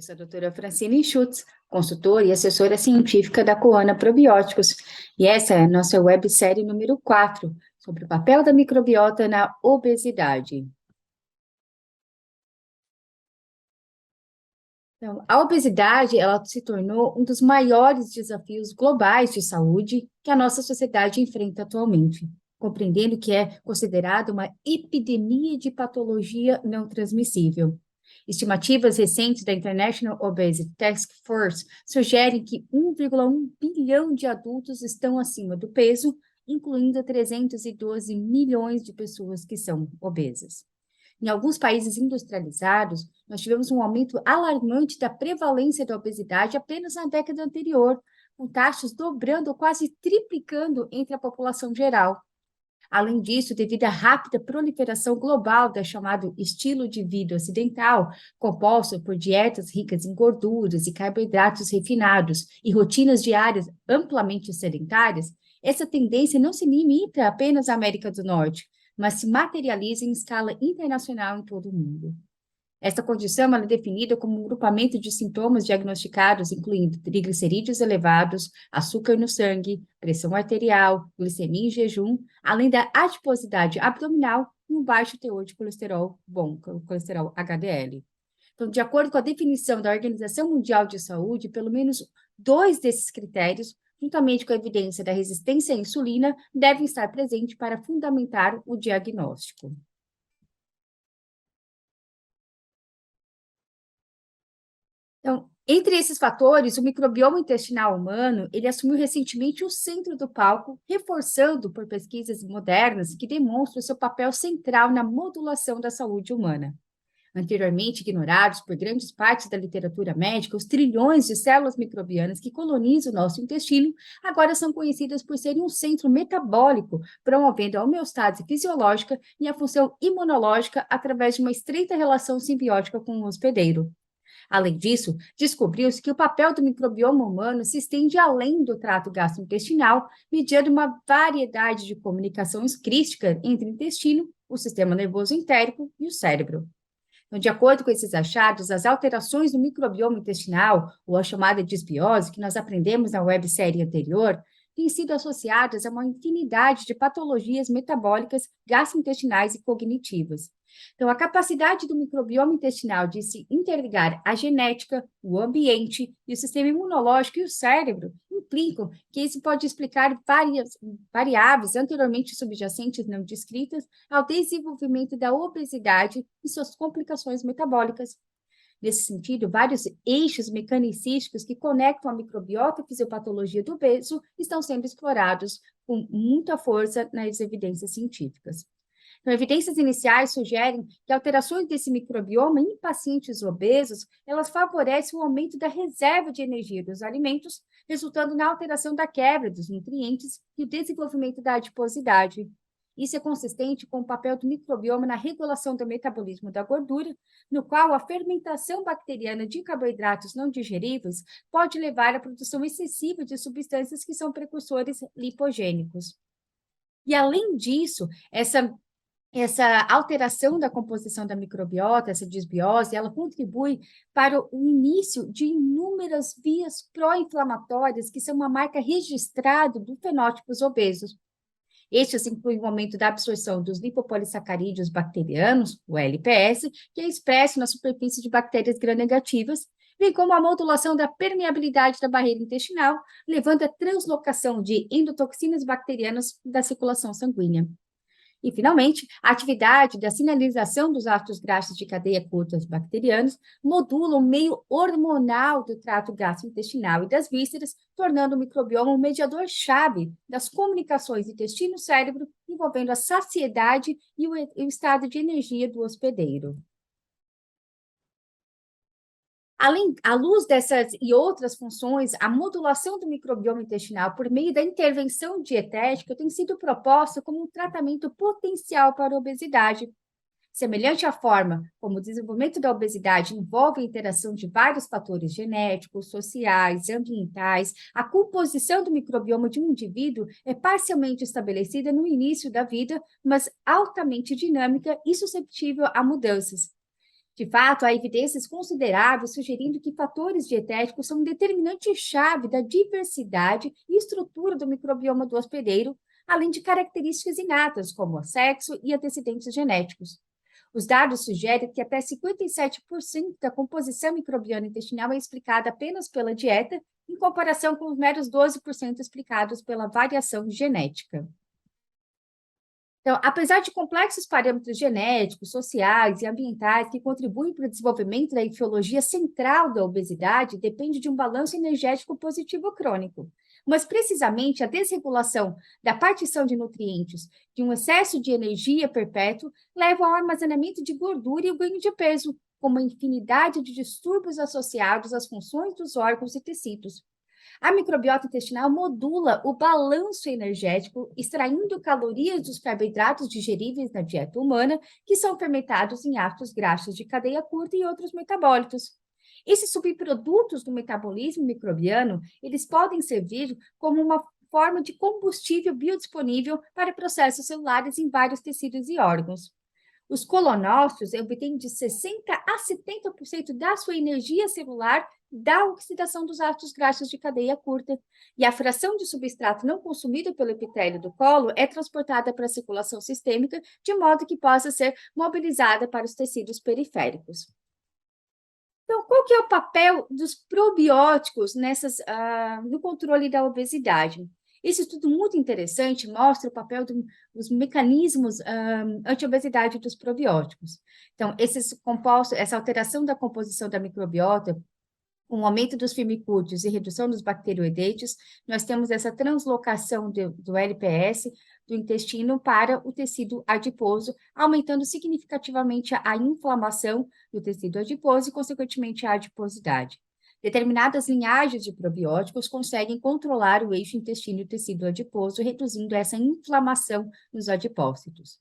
Eu sou a doutora Francine Schutz, consultora e assessora científica da Coana Probióticos, e essa é a nossa websérie número 4, sobre o papel da microbiota na obesidade. Então, a obesidade, ela se tornou um dos maiores desafios globais de saúde que a nossa sociedade enfrenta atualmente, compreendendo que é considerada uma epidemia de patologia não transmissível. Estimativas recentes da International Obesity Task Force sugerem que 1,1 bilhão de adultos estão acima do peso, incluindo 312 milhões de pessoas que são obesas. Em alguns países industrializados, nós tivemos um aumento alarmante da prevalência da obesidade apenas na década anterior, com taxas dobrando ou quase triplicando entre a população geral. Além disso, devido à rápida proliferação global do chamado estilo de vida ocidental, composto por dietas ricas em gorduras e carboidratos refinados e rotinas diárias amplamente sedentárias, essa tendência não se limita apenas à América do Norte, mas se materializa em escala internacional em todo o mundo. Esta condição é definida como um grupamento de sintomas diagnosticados, incluindo triglicerídeos elevados, açúcar no sangue, pressão arterial, glicemia em jejum, além da adiposidade abdominal e um baixo teor de colesterol bom, colesterol HDL. Então, de acordo com a definição da Organização Mundial de Saúde, pelo menos 2 desses critérios, juntamente com a evidência da resistência à insulina, devem estar presentes para fundamentar o diagnóstico. Então, entre esses fatores, o microbioma intestinal humano, ele assumiu recentemente o centro do palco, reforçando por pesquisas modernas que demonstram seu papel central na modulação da saúde humana. Anteriormente ignorados por grandes partes da literatura médica, os trilhões de células microbianas que colonizam o nosso intestino agora são conhecidas por serem um centro metabólico, promovendo a homeostase fisiológica e a função imunológica através de uma estreita relação simbiótica com o hospedeiro. Além disso, descobriu-se que o papel do microbioma humano se estende além do trato gastrointestinal, mediando uma variedade de comunicações crísticas entre o intestino, o sistema nervoso entérico e o cérebro. Então, de acordo com esses achados, as alterações no microbioma intestinal, ou a chamada disbiose, que nós aprendemos na websérie anterior, têm sido associadas a uma infinidade de patologias metabólicas, gastrointestinais e cognitivas. Então, a capacidade do microbioma intestinal de se interligar à genética, o ambiente e o sistema imunológico e o cérebro implicam que isso pode explicar várias variáveis anteriormente subjacentes não descritas ao desenvolvimento da obesidade e suas complicações metabólicas. Nesse sentido, vários eixos mecanicísticos que conectam a microbiota e fisiopatologia do obeso estão sendo explorados com muita força nas evidências científicas. Então, evidências iniciais sugerem que alterações desse microbioma em pacientes obesos, elas favorecem o aumento da reserva de energia dos alimentos, resultando na alteração da quebra dos nutrientes e o desenvolvimento da adiposidade. Isso é consistente com o papel do microbioma na regulação do metabolismo da gordura, no qual a fermentação bacteriana de carboidratos não digeríveis pode levar à produção excessiva de substâncias que são precursores lipogênicos. E, além disso, essa alteração da composição da microbiota, essa disbiose, ela contribui para o início de inúmeras vias pró-inflamatórias que são uma marca registrada do fenótipos obesos. Estes incluem o aumento da absorção dos lipopolissacarídeos bacterianos, o LPS, que é expresso na superfície de bactérias gram-negativas, bem como a modulação da permeabilidade da barreira intestinal, levando à translocação de endotoxinas bacterianas da circulação sanguínea. E, finalmente, a atividade da sinalização dos ácidos graxos de cadeia curta bacterianos modula o meio hormonal do trato gastrointestinal e das vísceras, tornando o microbioma um mediador-chave das comunicações intestino-cérebro, envolvendo a saciedade e o estado de energia do hospedeiro. À luz dessas e outras funções, a modulação do microbioma intestinal por meio da intervenção dietética tem sido proposta como um tratamento potencial para a obesidade. Semelhante à forma como o desenvolvimento da obesidade envolve a interação de vários fatores genéticos, sociais, ambientais, a composição do microbioma de um indivíduo é parcialmente estabelecida no início da vida, mas altamente dinâmica e susceptível a mudanças. De fato, há evidências consideráveis sugerindo que fatores dietéticos são um determinante-chave da diversidade e estrutura do microbioma do hospedeiro, além de características inatas, como o sexo e antecedentes genéticos. Os dados sugerem que até 57% da composição microbiana intestinal é explicada apenas pela dieta, em comparação com os meros 12% explicados pela variação genética. Então, apesar de complexos parâmetros genéticos, sociais e ambientais que contribuem para o desenvolvimento da etiologia central da obesidade, depende de um balanço energético positivo crônico. Mas, precisamente, a desregulação da partição de nutrientes de um excesso de energia perpétuo leva ao armazenamento de gordura e o ganho de peso, com uma infinidade de distúrbios associados às funções dos órgãos e tecidos. A microbiota intestinal modula o balanço energético, extraindo calorias dos carboidratos digeríveis na dieta humana, que são fermentados em ácidos graxos de cadeia curta e outros metabólitos. Esses subprodutos do metabolismo microbiano, eles podem servir como uma forma de combustível biodisponível para processos celulares em vários tecidos e órgãos. Os colonócitos obtêm de 60% a 70% da sua energia celular da oxidação dos ácidos graxos de cadeia curta, e a fração de substrato não consumido pelo epitélio do colo é transportada para a circulação sistêmica, de modo que possa ser mobilizada para os tecidos periféricos. Então, qual que é o papel dos probióticos no controle da obesidade? Esse estudo muito interessante mostra o papel dos mecanismos anti-obesidade dos probióticos. Então, esses compostos, essa alteração da composição da microbiota, com o aumento dos firmicúrios e redução dos bacteroidetes, nós temos essa translocação do LPS do intestino para o tecido adiposo, aumentando significativamente a inflamação do tecido adiposo e, consequentemente, a adiposidade. Determinadas linhagens de probióticos conseguem controlar o eixo intestino e tecido adiposo, reduzindo essa inflamação nos adipócitos.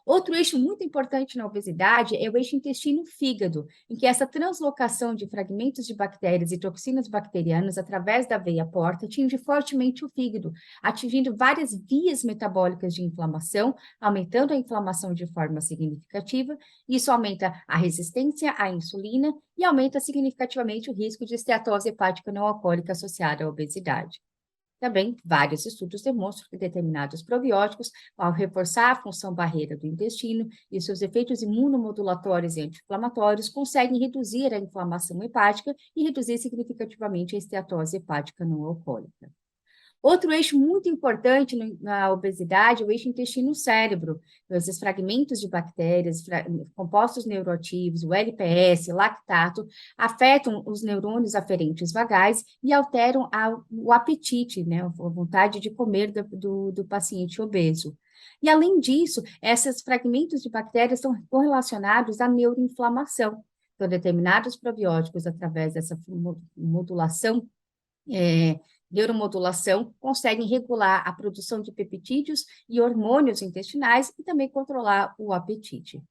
Outro eixo muito importante na obesidade é o eixo intestino-fígado, em que essa translocação de fragmentos de bactérias e toxinas bacterianas através da veia porta atinge fortemente o fígado, atingindo várias vias metabólicas de inflamação, aumentando a inflamação de forma significativa. Isso aumenta a resistência à insulina e aumenta significativamente o risco de esteatose hepática não alcoólica associada à obesidade. Também, vários estudos demonstram que determinados probióticos, ao reforçar a função barreira do intestino e seus efeitos imunomodulatórios e anti-inflamatórios, conseguem reduzir a inflamação hepática e reduzir significativamente a esteatose hepática não alcoólica. Outro eixo muito importante na obesidade é o eixo intestino-cérebro. Esses fragmentos de bactérias, compostos neuroativos, o LPS, lactato, afetam os neurônios aferentes vagais e alteram o apetite, né, a vontade de comer do paciente obeso. E, além disso, esses fragmentos de bactérias estão correlacionados à neuroinflamação. Então, determinados probióticos, através dessa modulação neuromodulação, conseguem regular a produção de peptídeos e hormônios intestinais e também controlar o apetite.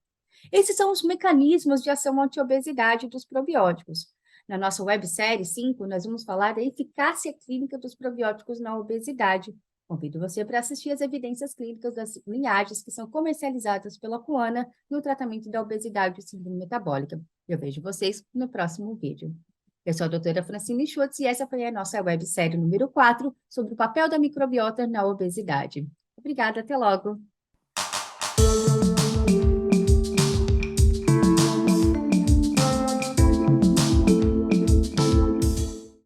Esses são os mecanismos de ação anti-obesidade dos probióticos. Na nossa websérie 5, nós vamos falar da eficácia clínica dos probióticos na obesidade. Convido você para assistir as evidências clínicas das linhagens que são comercializadas pela Coana no tratamento da obesidade e síndrome metabólica. Eu vejo vocês no próximo vídeo. Eu sou a doutora Francine Schutz e essa foi a nossa websérie número 4 sobre o papel da microbiota na obesidade. Obrigada, até logo!